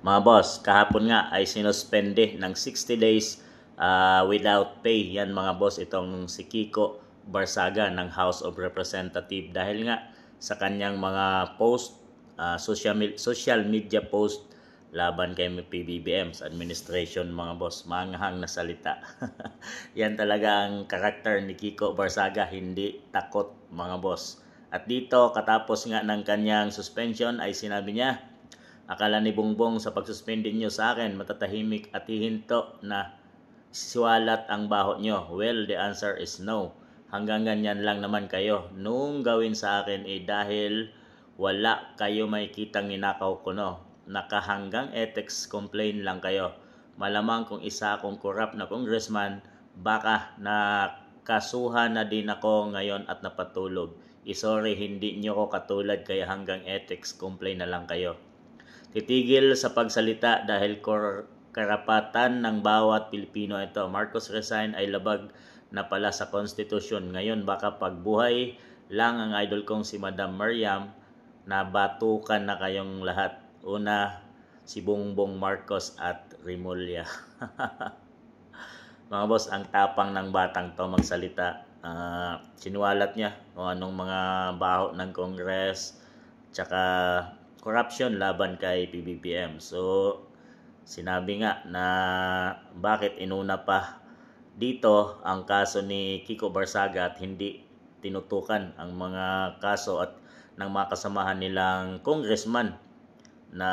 Mga boss, kahapon nga ay sinuspende ng 60 days without pay. Yan mga boss, itong si Kiko Barsaga ng House of Representatives dahil nga sa kanyang mga post, social media post laban kay PBBM sa administration mga boss. Maanghang na salita. Yan talaga ang karakter ni Kiko Barsaga, hindi takot mga boss. At dito katapos nga ng kanyang suspension ay sinabi niya, akala ni Bongbong sa pagsuspende nyo sa akin, matatahimik at hihinto na siwalat ang baho nyo. Well, the answer is no. Hanggang ganyan lang naman kayo. Nung gawin sa akin dahil wala kayo may kitang ninakaw ko no. Nakahanggang ethics complaint lang kayo. Malamang kung isa akong corrupt na congressman, baka nakasuhan na din ako ngayon at napatulog. Sorry, hindi nyo ko katulad kaya hanggang ethics complaint na lang kayo. Titigil sa pagsalita dahil karapatan ng bawat Pilipino ito. Marcos resign ay labag na pala sa konstitusyon. Ngayon baka pagbuhay lang ang idol kong si Madam Mariam, nabatukan na kayong lahat. Una, si Bongbong Marcos at Rimulya. Mga boss, ang tapang ng batang to magsalita. Sinuwalat niya kung anong mga baho ng Congress, tsaka corruption laban kay PBBM. So, sinabi nga na bakit inuna pa dito ang kaso ni Kiko Barsaga at hindi tinutukan ang mga kaso at ng mga kasamahan nilang congressman na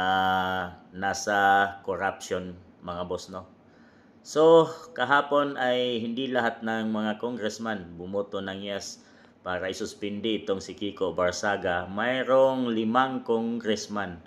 nasa corruption mga boss no. So, kahapon ay hindi lahat ng mga congressman bumoto ng yes para isuspindi itong si Kiko Barsaga. Mayroong 5 congressman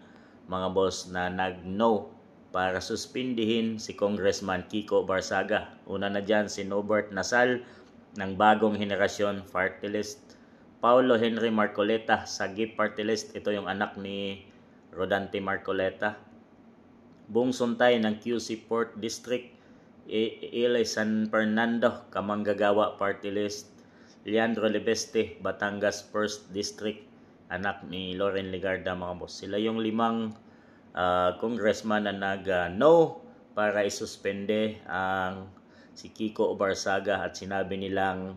mga boss na nag-no para suspindihin si Congressman Kiko Barsaga. Una na dyan si Norbert Nasal ng Bagong Henerasyon Party List. Paulo Henry Marcoleta sa GIP Party List. Ito yung anak ni Rodante Marcoleta. Bong Suntay ng QC Port District. Ilay San Fernando Kamanggagawa Party List. Leandro Lebeste, Batangas 1st District, anak ni Loren Legarda mga boss. Sila yung 5 congressman na nag-no para isuspende ang si Kiko Barsaga at sinabi nilang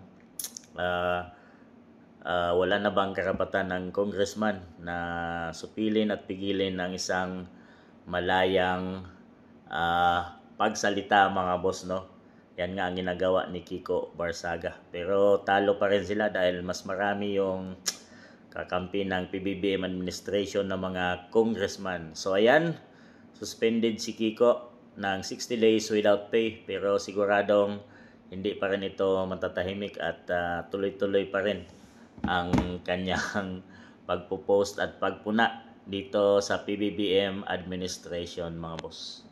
wala na bang karapatan ng congressman na supilin at pigilin ng isang malayang pagsalita mga boss no. Yan nga ang ginagawa ni Kiko Barsaga. Pero talo pa rin sila dahil mas marami yung kakampi ng PBBM administration ng mga congressman. So ayan, suspended si Kiko ng 60 days without pay. Pero siguradong hindi pa rin ito matatahimik at tuloy-tuloy pa rin ang kanyang pagpo-post at pagpuna dito sa PBBM administration mga boss.